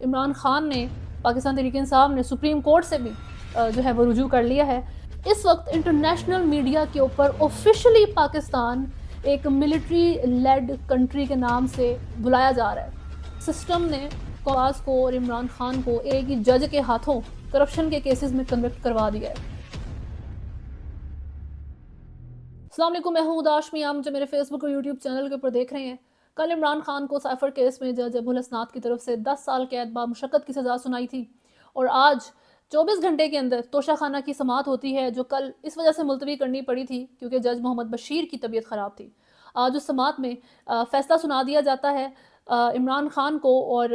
عمران خان نے پاکستان تحریک انصاف نے supreme court سے بھی جو ہے وہ رجوع کر لیا ہے۔ اس وقت انٹرنیشنل میڈیا کے اوپر آفیشلی پاکستان ایک ملٹری لیڈ کنٹری کے نام سے بلایا جا رہا ہے۔ سسٹم نے قواس کو اور عمران خان کو ایک ہی جج کے ہاتھوں کرپشن کے کیسز میں کنوکٹ کروا دیا ہے۔ السلام علیکم، میں ہوں ہاشمی، آپ جو میرے فیس بک اور یوٹیوب چینل کے اوپر دیکھ رہے ہیں۔ کل عمران خان کو سائفر کیس میں جج ابو الحسنات کی طرف سے 10 سال قید با مشقت کی سزا سنائی تھی، اور آج 24 گھنٹے کے اندر توشہ خانہ کی سماعت ہوتی ہے، جو کل اس وجہ سے ملتوی کرنی پڑی تھی کیونکہ جج محمد بشیر کی طبیعت خراب تھی۔ آج اس سماعت میں فیصلہ سنا دیا جاتا ہے عمران خان کو اور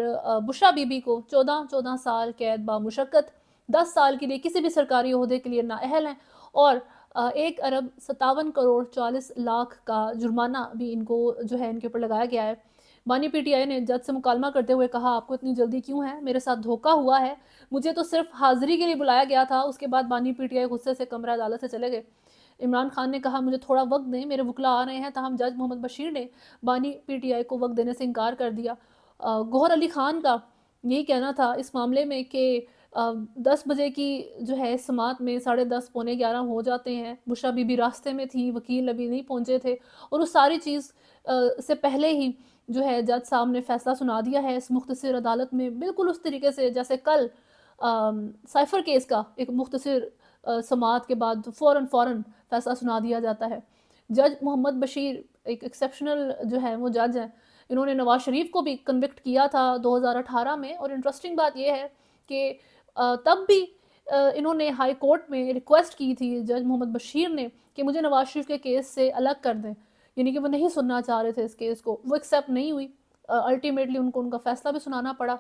بشرا بی بی کو 14 سال قید با مشقت، 10 سال کے لیے کسی بھی سرکاری عہدے کے لیے نااہل ہیں، اور 1 ارب 57 کروڑ 40 لاکھ کا جرمانہ بھی ان کو جو ہے ان کے اوپر لگایا گیا ہے۔ بانی پی ٹی آئی نے جج سے مکالمہ کرتے ہوئے کہا، آپ کو اتنی جلدی کیوں ہے؟ میرے ساتھ دھوکہ ہوا ہے، مجھے تو صرف حاضری کے لیے بلایا گیا تھا۔ اس کے بعد بانی پی ٹی آئی غصے سے کمرہ عدالت سے چلے گئے۔ عمران خان نے کہا، مجھے تھوڑا وقت دیں، میرے وکلا آ رہے ہیں، تاہم جج محمد بشیر نے بانی پی ٹی آئی کو وقت دینے سے انکار کر دیا۔ گوہر علی خان کا یہی کہنا تھا اس معاملے میں کہ 10 بجے کی جو ہے سماعت میں 10:30 پونے 11 ہو جاتے ہیں، بشرا بی بی راستے میں تھی، وکیل ابھی نہیں پہنچے تھے، اور اس ساری چیز سے پہلے ہی جو ہے جج صاحب نے فیصلہ سنا دیا ہے اس مختصر عدالت میں، بالکل اس طریقے سے جیسے کل سائفر کیس کا ایک مختصر سماعت کے بعد فوراً فیصلہ سنا دیا جاتا ہے۔ جج محمد بشیر ایک ایکسیپشنل جو ہے وہ جج ہیں، انہوں نے نواز شریف کو بھی کنوکٹ کیا تھا 2018 میں، اور انٹرسٹنگ بات یہ ہے کہ تب بھی انہوں نے ہائی کورٹ میں ریکویسٹ کی تھی جج محمد بشیر نے کہ مجھے نواز شریف کے کیس سے الگ کر دیں، یعنی کہ وہ نہیں سننا چاہ رہے تھے اس کیس کو، وہ ایکسیپٹ نہیں ہوئی، الٹیمیٹلی ان کو ان کا فیصلہ بھی سنانا پڑا۔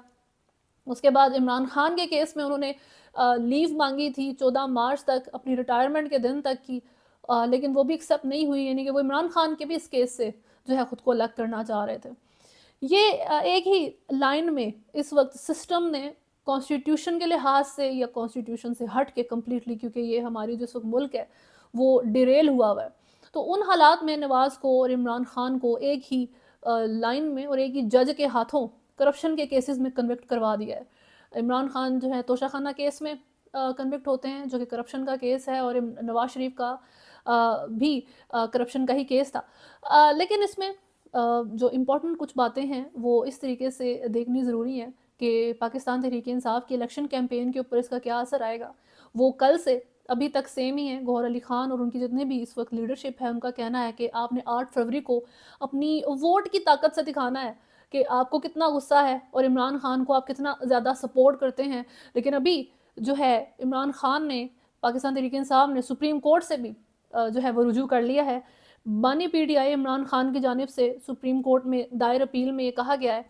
اس کے بعد عمران خان کے کیس میں انہوں نے لیو مانگی تھی 14 مارچ تک، اپنی ریٹائرمنٹ کے دن تک کی، لیکن وہ بھی ایکسیپٹ نہیں ہوئی، یعنی کہ وہ عمران خان کے بھی اس کیس سے جو ہے خود کو الگ کرنا چاہ رہے تھے۔ یہ ایک ہی لائن میں اس وقت سسٹم نے کانسٹیٹیوشن کے لحاظ سے یا کانسٹیٹیوشن سے ہٹ کے کمپلیٹلی، کیونکہ یہ ہماری جو ملک ہے وہ ڈیریل ہوا ہے، تو ان حالات میں نواز کو اور عمران خان کو ایک ہی لائن میں اور ایک ہی جج کے ہاتھوں کرپشن کے کیسز میں کنوکٹ کروا دیا ہے۔ عمران خان جو ہے توشہ خانہ کیس میں کنوکٹ ہوتے ہیں، جو کہ کرپشن کا کیس ہے، اور نواز شریف کا بھی کرپشن کا ہی کیس تھا، لیکن اس میں جو امپورٹنٹ کچھ باتیں ہیں وہ اس طریقے سے دیکھنی ضروری ہیں کہ پاکستان تحریک انصاف کی الیکشن کیمپین کے اوپر اس کا کیا اثر آئے گا۔ وہ کل سے ابھی تک سیم ہی ہیں۔ گوہر علی خان اور ان کی جتنے بھی اس وقت لیڈرشپ ہے، ان کا کہنا ہے کہ آپ نے 8 فروری کو اپنی ووٹ کی طاقت سے دکھانا ہے کہ آپ کو کتنا غصہ ہے اور عمران خان کو آپ کتنا زیادہ سپورٹ کرتے ہیں۔ لیکن ابھی جو ہے عمران خان نے پاکستان تحریک انصاف نے سپریم کورٹ سے بھی جو ہے وہ رجوع کر لیا ہے۔ بانی P T I Imran Khan کی جانب سے سپریم کورٹ میں دائر اپیل میں یہ کہا گیا ہے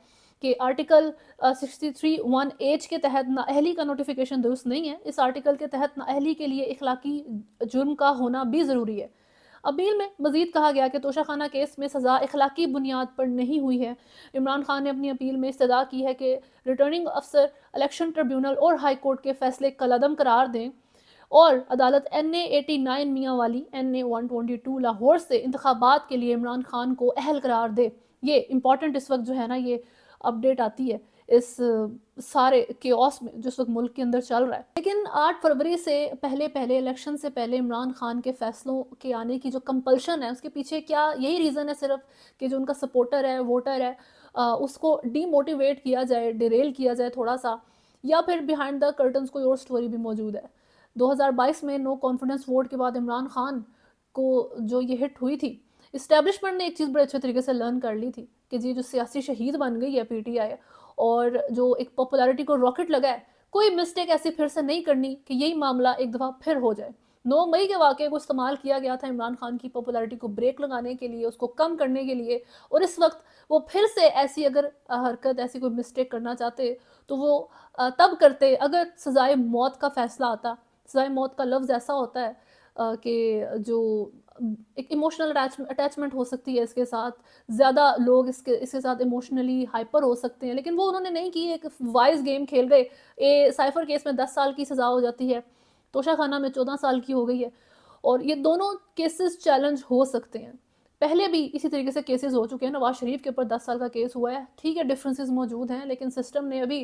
کہ آرٹیکل 63(1)H کے تحت نااہلی کا نوٹیفیکیشن درست نہیں ہے۔ اس آرٹیکل کے تحت نااہلی کے لیے اخلاقی جرم کا ہونا بھی ضروری ہے۔ اپیل میں مزید کہا گیا کہ توشہ خانہ کیس میں سزا اخلاقی بنیاد پر نہیں ہوئی ہے۔ عمران خان نے اپنی اپیل میں استدعا کی ہے کہ ریٹرننگ افسر الیکشن ٹریبیونل اور ہائی کورٹ کے فیصلے کالعدم قرار دیں، اور عدالت NA 89 میاں والی NA 122 لاہور سے انتخابات کے لیے عمران خان کو اہل قرار دے۔ یہ امپورٹنٹ اس وقت جو ہے نا یہ اپڈیٹ آتی ہے اس سارے کیوس میں جو اس وقت ملک کے اندر چل رہا ہے۔ لیکن 8 فروری سے پہلے الیکشن سے پہلے عمران خان کے فیصلوں کے آنے کی جو کمپلشن ہے، اس کے پیچھے کیا یہی ریزن ہے صرف کہ جو ان کا سپورٹر ہے، ووٹر ہے، اس کو ڈی موٹیویٹ کیا جائے، ڈیریل کیا جائے تھوڑا سا، یا پھر بیہائنڈ دا کرٹنز کوئی اور سٹوری بھی موجود ہے؟ 2022 میں نو کانفیڈنس ووٹ کے بعد عمران خان کو جو یہ ہٹ ہوئی تھی، اسٹیبلشمنٹ نے ایک چیز بڑے اچھے طریقے سے لرن کر لی تھی کہ جی جو سیاسی شہید بن گئی ہے پی ٹی آئی، اور جو ایک پاپولیرٹی کو راکٹ لگا ہے، کوئی مسٹیک ایسی پھر سے نہیں کرنی کہ یہی معاملہ ایک دفعہ پھر ہو جائے۔ 9 مئی کے واقعے کو استعمال کیا گیا تھا عمران خان کی پاپولیرٹی کو بریک لگانے کے لیے، اس کو کم کرنے کے لیے، اور اس وقت وہ پھر سے ایسی اگر حرکت، ایسی کوئی مسٹیک کرنا چاہتے تو وہ تب کرتے اگر سزائے موت کا فیصلہ آتا۔ سزائے موت کا لفظ ایسا ہوتا ہے کہ جو ایک ایموشنل اٹیچمنٹ ہو سکتی ہے اس کے ساتھ، زیادہ لوگ اس کے ساتھ ایموشنلی ہائپر ہو سکتے ہیں، لیکن وہ انہوں نے نہیں کی، ایک وائز گیم کھیل گئے۔ سائفر کیس میں 10 سال کی سزا ہو جاتی ہے، توشہ خانہ میں 14 سال کی ہو گئی ہے، اور یہ دونوں کیسز چیلنج ہو سکتے ہیں۔ پہلے بھی اسی طریقے سے کیسز ہو چکے ہیں، نواز شریف کے اوپر 10 سال کا کیس ہوا ہے، ٹھیک ہے ڈفرینسز موجود ہیں، لیکن سسٹم نے ابھی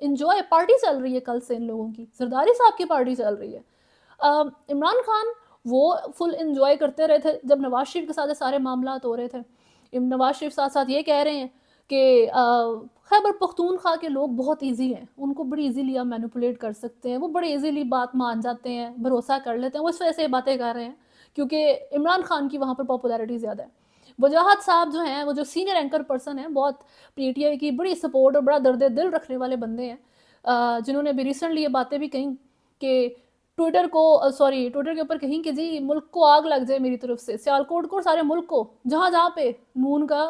انجوائے پارٹی چل رہی ہے کل سے ان لوگوں کی، زرداری صاحب کی پارٹی چل رہی ہے۔ عمران خان وہ فل انجوائے کرتے رہے تھے جب نواز شریف کے ساتھ یہ سارے معاملات ہو رہے تھے۔ نواز شریف ساتھ ساتھ یہ کہہ رہے ہیں کہ خیبر پختونخوا کے لوگ بہت ایزی ہیں، ان کو بڑی ایزیلی آپ مینوپولیٹ کر سکتے ہیں، وہ بڑے ایزیلی بات مان جاتے ہیں، بھروسہ کر لیتے ہیں، وہ اس وجہ سے یہ باتیں کر رہے ہیں کیونکہ عمران خان کی وہاں پر پاپولیرٹی زیادہ ہے۔ وجاہت صاحب جو ہیں، وہ جو سینئر اینکر پرسن ہیں، بہت پی ٹی آئی کی بڑی سپورٹ اور بڑا درد دل رکھنے والے بندے ہیں، جنہوں نے بھی ریسنٹلی یہ باتیں بھی کہیں کہ ٹویٹر کے اوپر کہیں کہ جی ملک کو آگ لگ جائے میری طرف سے، سیالکوٹ کو اور سارے ملک کو، جہاں جہاں پہ نون کا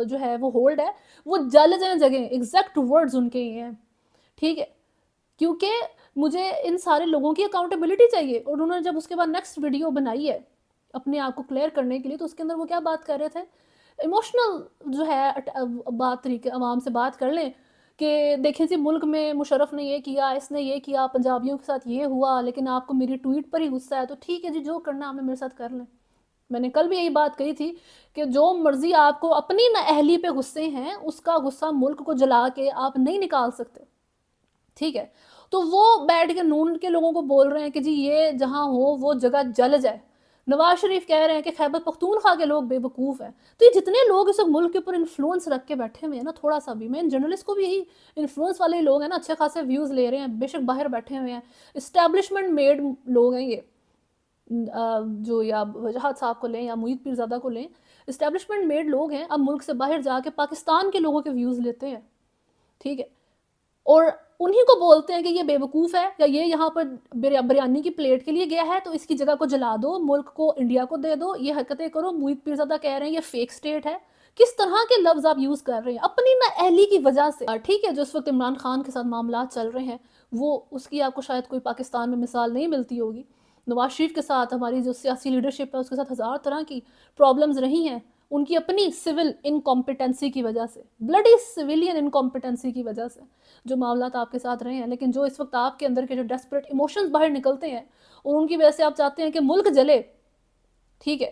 جو ہے وہ ہولڈ ہے وہ جل جائیں جگہیں، ایگزیکٹ ورڈز ان کے یہ ہیں، ٹھیک ہے، کیونکہ مجھے ان سارے لوگوں کی اکاؤنٹیبلٹی چاہیے۔ اور انہوں نے جب اس کے بعد نیکسٹ ویڈیو بنائی ہے اپنے آپ کو کلیئر کرنے کے لیے، تو اس کے اندر وہ کیا بات کر رہے تھے، ایموشنل جو ہے بات طریقے عوام سے بات کر لیں کہ دیکھیں جی ملک میں مشرف نے یہ کیا، اس نے یہ کیا، پنجابیوں کے ساتھ یہ ہوا، لیکن آپ کو میری ٹویٹ پر ہی غصہ ہے، تو ٹھیک ہے جی جو کرنا ہمیں میرے ساتھ کر لیں۔ میں نے کل بھی یہی بات کہی تھی کہ جو مرضی آپ کو اپنی نااہلی پہ غصے ہیں، اس کا غصہ ملک کو جلا کے آپ نہیں نکال سکتے، ٹھیک ہے۔ تو وہ بیٹھ کے نون کے لوگوں کو بول رہے ہیں کہ جی یہ جہاں ہو وہ جگہ جل جائے۔ نواز شریف کہہ رہے ہیں کہ خیبر پختونخوا کے لوگ بے وقوف ہیں۔ تو یہ جتنے لوگ اس ملک کے اوپر انفلوئنس رکھ کے بیٹھے ہوئے ہیں نا، تھوڑا سا بھی، میں ان جرنلسٹ کو بھی یہی انفلوئنس والے لوگ ہیں نا، اچھے خاصے ویوز لے رہے ہیں، بے شک باہر بیٹھے ہوئے ہیں، اسٹیبلشمنٹ میڈ لوگ ہیں یہ، جو یا وجاہت صاحب کو لیں یا معید پیرزادہ کو لیں، اسٹیبلشمنٹ میڈ لوگ ہیں، اب ملک سے باہر جا کے پاکستان کے لوگوں کے ویوز لیتے ہیں، ٹھیک ہے، اور انہی کو بولتے ہیں کہ یہ بے وقوف ہے، یا یہ یہاں پر بریانی کی پلیٹ کے لیے گیا ہے تو اس کی جگہ کو جلا دو، ملک کو انڈیا کو دے دو، یہ حرکتیں کرو۔ معید پیرزادہ کہہ رہے ہیں یہ فیک سٹیٹ ہے۔ کس طرح کے لفظ آپ یوز کر رہے ہیں اپنی نااہلی کی وجہ سے، ٹھیک ہے، جو اس وقت عمران خان کے ساتھ معاملات چل رہے ہیں وہ اس کی آپ کو شاید کوئی پاکستان میں مثال نہیں ملتی ہوگی۔ نواز شریف کے ساتھ ہماری جو سیاسی لیڈرشپ ہے اس کے ساتھ ہزار طرح کی پرابلمز رہی ہیں، ان کی اپنی سول انکمپیٹنسی کی وجہ سے، بلڈی سویلین انکمپیٹنسی کی وجہ سے جو معاملات آپ کے ساتھ رہے ہیں۔ لیکن جو اس وقت آپ کے اندر کے جو ڈیسپریٹ ایموشنز باہر نکلتے ہیں اور ان کی وجہ سے آپ چاہتے ہیں کہ ملک جلے، ٹھیک ہے،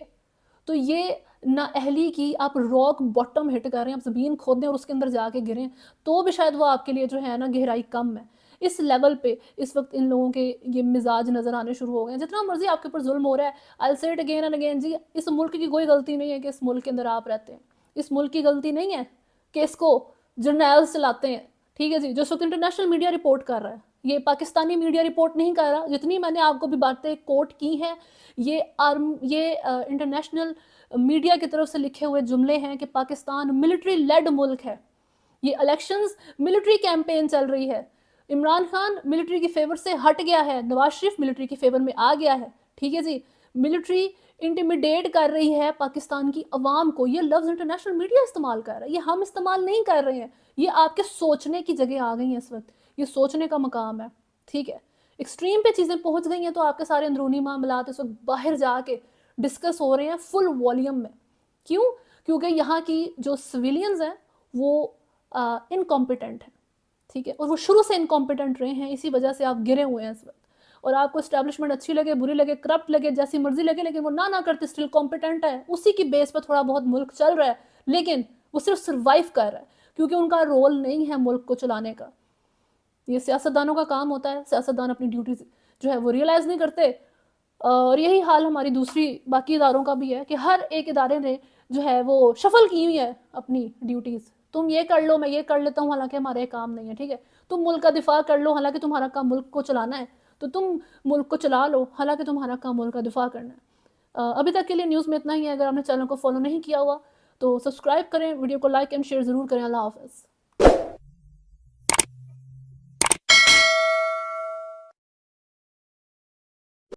تو یہ نااہلی کی آپ راک باٹم ہٹ کر رہے ہیں، آپ زمین کھودیں اور اس کے اندر جا کے گریں تو بھی شاید وہ آپ کے لیے جو ہے نا گہرائی کم ہے۔ اس لیول پہ اس وقت ان لوگوں کے یہ مزاج نظر آنے شروع ہو گئے ہیں۔ جتنا مرضی آپ کے اوپر ظلم ہو رہا ہے، I'll say it again and again، جی اس ملک کی کوئی غلطی نہیں ہے کہ اس ملک کے اندر آپ رہتے ہیں، اس ملک کی غلطی نہیں ہے کہ اس کو جرنیلز چلاتے ہیں، ٹھیک ہے جی، جو اس وقت انٹرنیشنل میڈیا رپورٹ کر رہا ہے، یہ پاکستانی میڈیا رپورٹ نہیں کر رہا۔ جتنی میں نے آپ کو بھی باتیں کوٹ کی ہیں، یہ انٹرنیشنل میڈیا کی طرف سے لکھے ہوئے جملے ہیں کہ پاکستان ملٹری لیڈ ملک ہے، یہ الیکشنز ملٹری کیمپین چل رہی ہے، عمران خان ملٹری کی فیور سے ہٹ گیا ہے، نواز شریف ملٹری کی فیور میں آ گیا ہے، ٹھیک ہے جی، ملٹری انٹیمیڈیٹ کر رہی ہے پاکستان کی عوام کو۔ یہ لفظ انٹرنیشنل میڈیا استعمال کر رہا ہے، یہ ہم استعمال نہیں کر رہے ہیں، یہ آپ کے سوچنے کی جگہ آ گئی ہیں اس وقت، یہ سوچنے کا مقام ہے، ٹھیک ہے، ایکسٹریم پہ چیزیں پہنچ گئی ہیں تو آپ کے سارے اندرونی معاملات اس وقت باہر جا کے ڈسکس ہو رہے ہیں فل والیوم میں۔ کیوں؟ کیونکہ یہاں کی جو سویلینز ہیں وہ انکمپیٹنٹ ہیں، ٹھیک ہے، اور وہ شروع سے انکمپیٹنٹ رہے ہیں، اسی وجہ سے آپ گرے ہوئے ہیں اس وقت۔ اور آپ کو اسٹیبلشمنٹ اچھی لگے، بری لگے، کرپٹ لگے، جیسی مرضی لگے، لیکن وہ نہ کرتے اسٹل کمپیٹنٹ ہے، اسی کی بیس پہ تھوڑا بہت ملک چل رہا ہے، لیکن وہ صرف سروائیو کر رہا ہے کیونکہ ان کا رول نہیں ہے ملک کو چلانے کا۔ یہ سیاستدانوں کا کام ہوتا ہے، سیاستدان اپنی ڈیوٹیز جو ہے وہ ریئلائز نہیں کرتے، اور یہی حال ہماری دوسری باقی اداروں کا بھی ہے کہ ہر ایک ادارے نے جو ہے وہ شفل کی ہوئی ہے اپنی ڈیوٹیز، تم یہ کر لو میں یہ کر لیتا ہوں، حالانکہ ہمارا یہ کام نہیں ہے، ٹھیک ہے، تم ملک کا دفاع کر لو حالانکہ تمہارا کام ملک کو چلانا ہے، تو تم ملک کو چلا لو حالانکہ تمہارا کام ملک کا دفاع کرنا ہے۔ ابھی تک کے لیے نیوز میں اتنا ہی ہے، اگر آپ نے چینل کو فالو نہیں کیا ہوا تو سبسکرائب کریں، ویڈیو کو لائک اینڈ شیئر ضرور کریں۔ اللہ حافظ۔